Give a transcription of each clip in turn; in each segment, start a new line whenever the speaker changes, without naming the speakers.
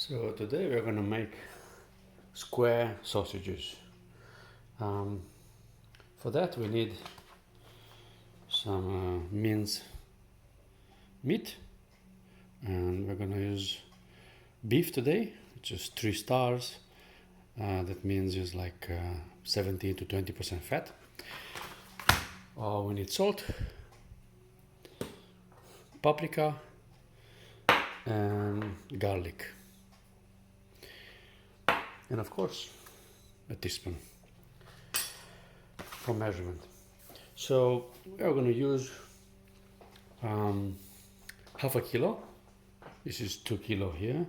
So today we're going to make square sausages. For that we need some minced meat, and we're going to use beef today, which is 3 stars. That means it's like 17 to 20% fat. We need salt, paprika, and garlic, and of course a teaspoon for measurement. So we're going to use half a kilo. This is 2 kilo here.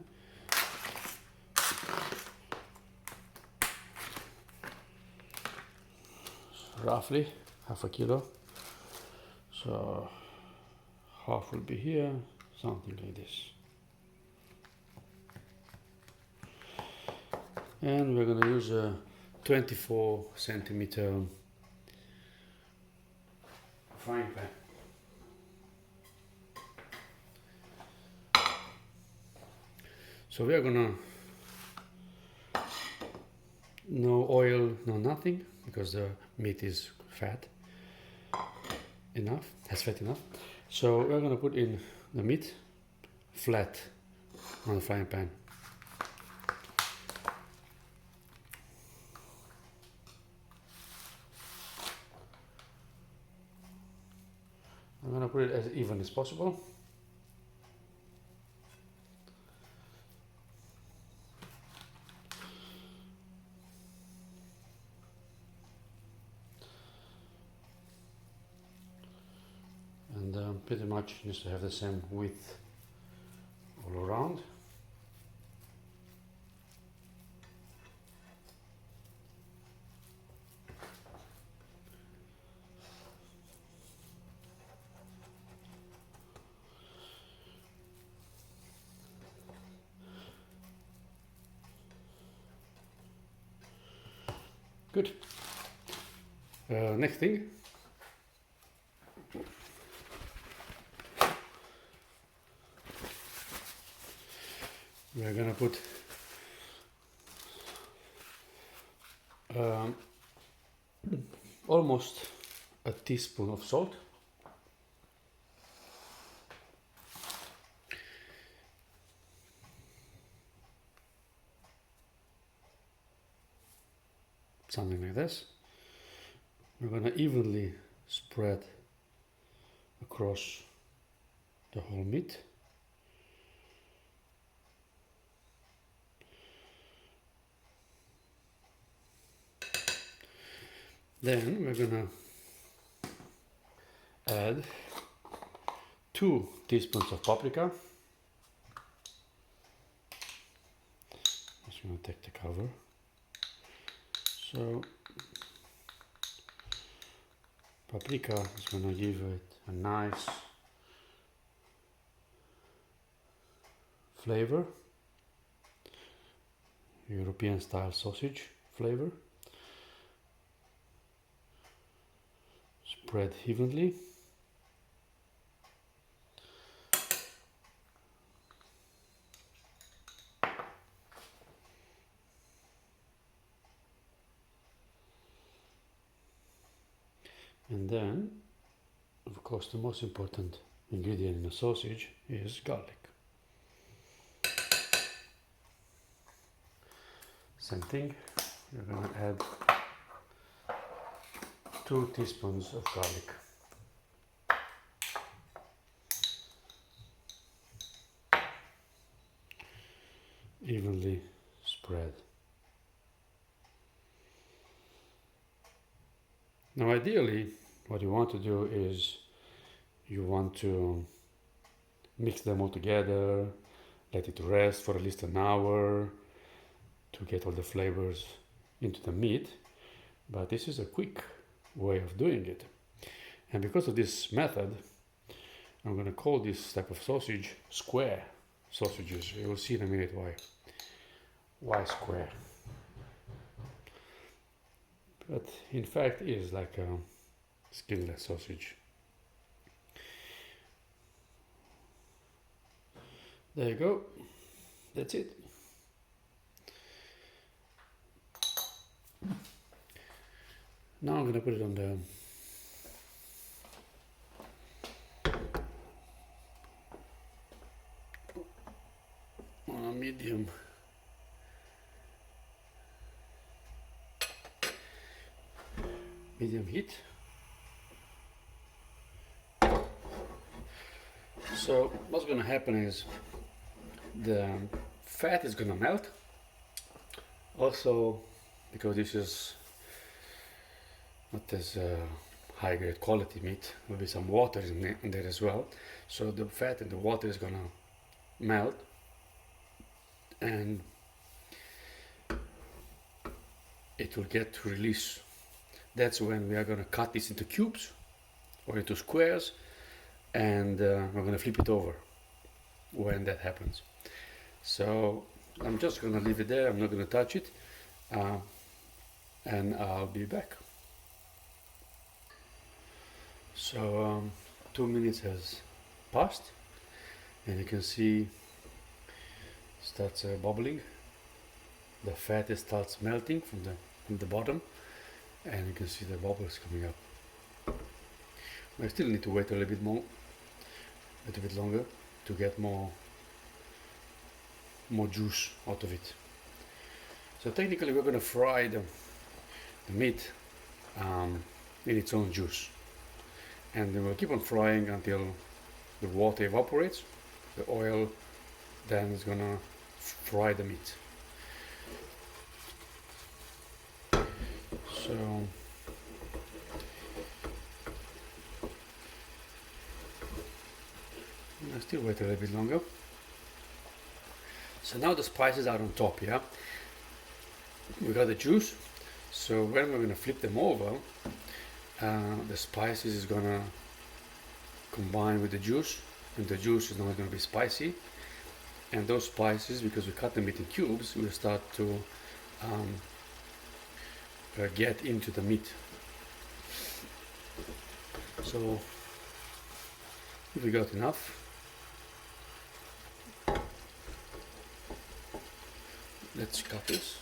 Roughly half a kilo. So half will be here, something like this. And we're going to use a 24 centimeter frying pan. So we are gonna, no oil, no nothing, because the meat is fat enough, has fat enough. So we're gonna put in the meat flat on the frying pan. I'm gonna put it as even as possible. And pretty much needs to have the same width all around. Good. Next thing, we're gonna put almost a teaspoon of salt, something like this. We're gonna evenly spread across the whole meat. Then we're gonna add 2 teaspoons of paprika. Just gonna take the cover. So paprika is gonna give it a nice flavor, European style sausage flavor. Spread evenly. And then, of course, the most important ingredient in a sausage is garlic. Same thing, you're going to add 2 teaspoons of garlic. Evenly spread. Now ideally, what you want to do is you want to mix them all together, let it rest for at least an hour to get all the flavors into the meat. But this is a quick way of doing it. And because of this method, I'm going to call this type of sausage square sausages. You will see in a minute why. Why square? But in fact it is like a skinless sausage. There you go. That's it. Now I'm gonna put it on a medium heat. So what's gonna happen is the fat is gonna melt. Also, because this is not as high grade quality meat, there'll be some water in there as well. So the fat and the water is gonna melt, and it will get released. That's when we are gonna cut this into cubes or into squares, and we're gonna flip it over when that happens. So I'm just gonna leave it there. I'm not gonna touch it, and I'll be back. So 2 minutes has passed, and you can see it starts bubbling. The fat starts melting from the bottom, and you can see the bubbles coming up. I still need to wait a little bit longer to get more juice out of it. So technically we're going to fry the meat in its own juice, and then we'll keep on frying until the water evaporates. The oil then is going to fry the meat. So I still wait a little bit longer. So now the spices are on top, yeah? We got the juice, so when we're going to flip them over, the spices is going to combine with the juice, and the juice is not going to be spicy. And those spices, because we cut the meat in cubes, will start to get into the meat. So if we got enough, let's cut this.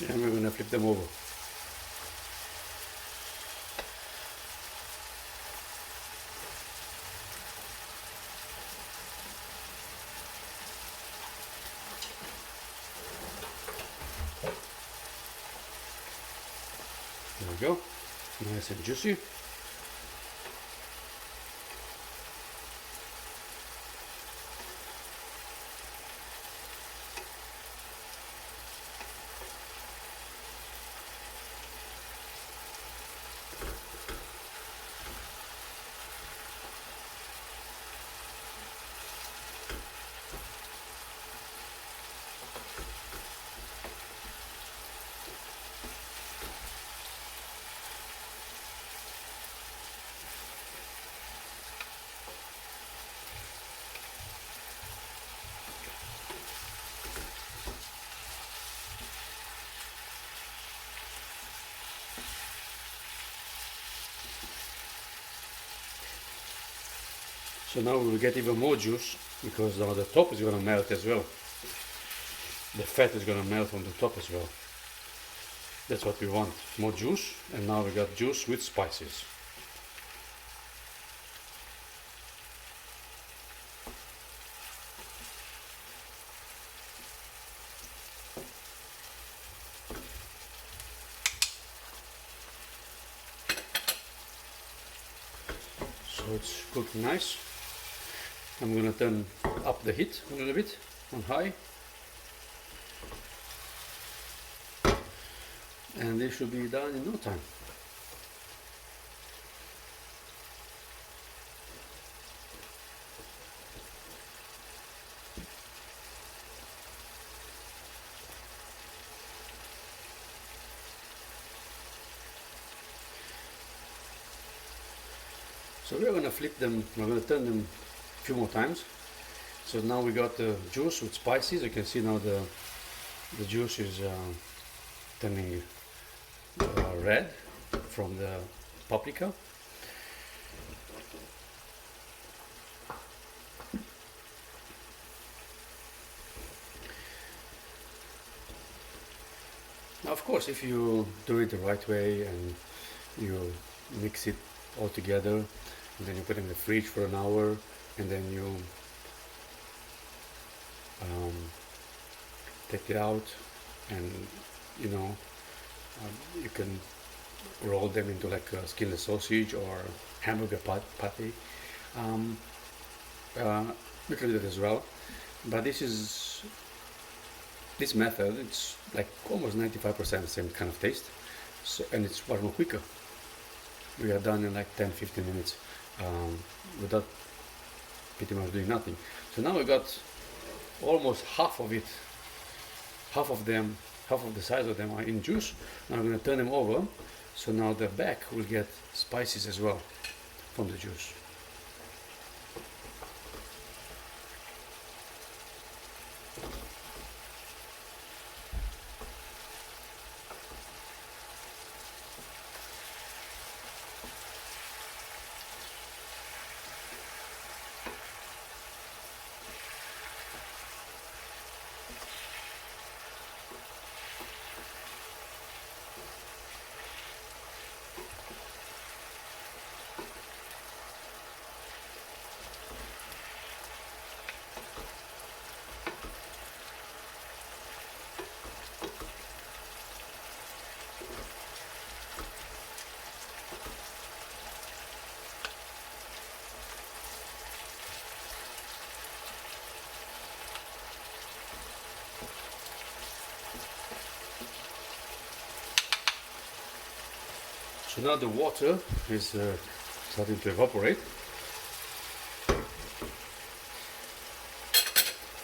And we're going to flip them over. There we go, nice and juicy. So now we will get even more juice, because now the top is going to melt as well. The fat is going to melt on the top as well. That's what we want, more juice, and now we got juice with spices. it's cooking nice. I'm gonna turn up the heat a little bit on high. And this should be done in no time. So we're going to flip them, we're going to turn them a few more times. So now we got the juice with spices. You can see now the juice is turning red from the paprika. Now of course, if you do it the right way and you mix it all together, and then you put it in the fridge for an hour, and then you take it out, and you know, you can roll them into like a skinless sausage or hamburger patty. You can do that as well, but this method, it's like almost 95% the same kind of taste, so, and it's far more quicker. We are done in like 10-15 minutes without pretty much doing nothing. So now we got almost half of it, half of the size of them are in juice. Now I'm going to turn them over, so now the back will get spices as well from the juice. So now the water is starting to evaporate,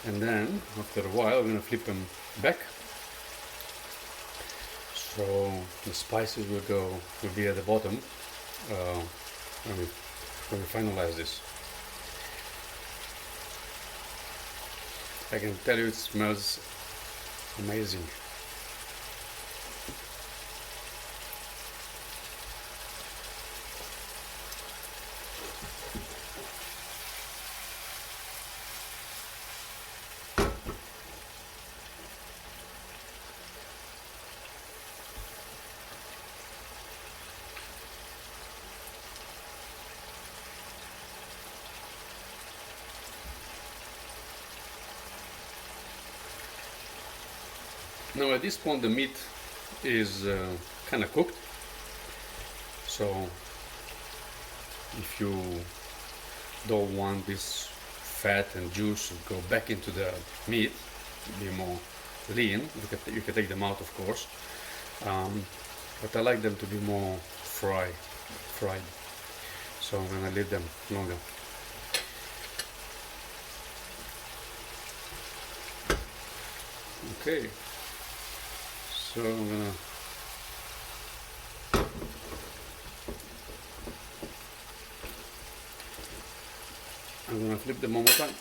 and then after a while I'm going to flip them back, so the spices will be at the bottom when we finalize this. I can tell you it smells amazing. Now at this point the meat is kind of cooked, so if you don't want this fat and juice to go back into the meat, to be more lean, you can take them out of course, but I like them to be more fried, so I'm going to leave them longer. Okay. So I'm gonna flip them one more time.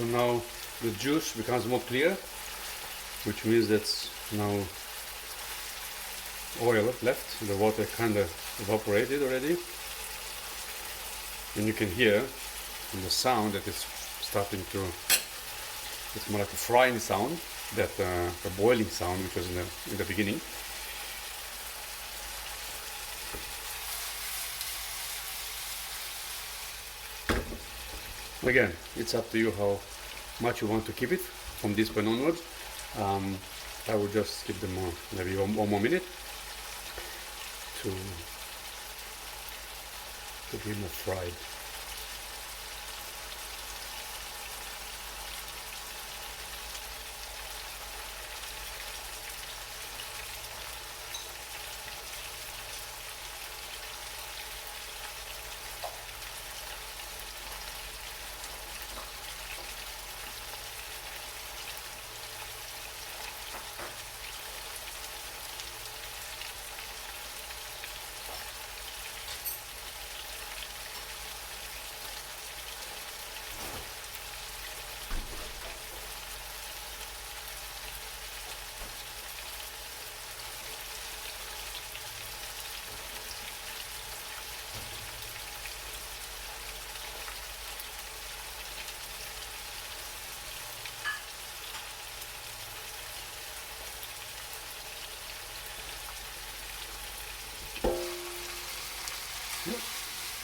So now the juice becomes more clear, which means that's now oil left. The water kind of evaporated already, and you can hear from the sound that it's starting to, it's more like a frying sound that the boiling sound, which was in the beginning. Again, it's up to you how much you want to keep it from this point onwards. I will just keep them maybe one more minute to be more fried.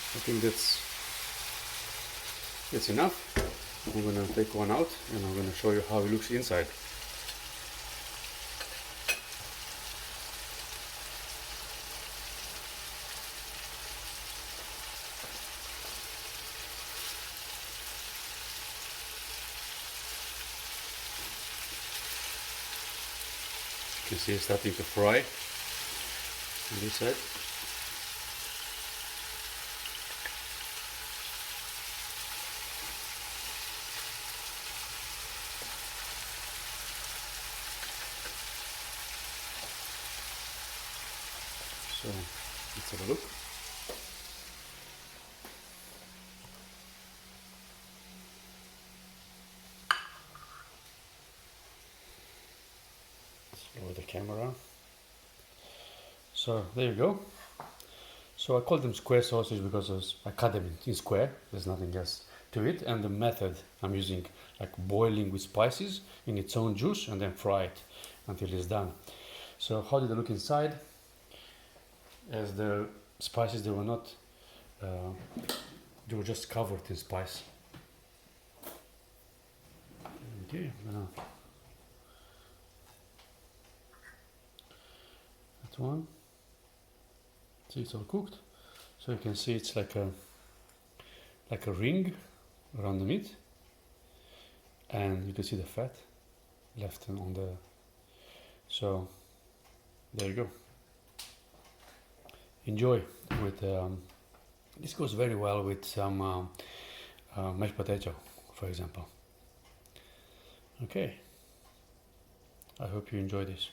I think that's enough. I'm gonna take one out and I'm gonna show you how it looks inside. You can see it's starting to fry on this side. So let's have a look. Lower the camera. So there you go. So I call them square sausage because I cut them in square. There's nothing else to it. And the method I'm using, like boiling with spices in its own juice and then fry it until it's done. So how did it look inside? As the spices, they were not, they were just covered in spice. Okay, that one. See, it's all cooked. So you can see it's like a ring around the meat, and you can see the fat left on the. So there you go. Enjoy with. This goes very well with some mashed potato, for example. Okay. I hope you enjoy this.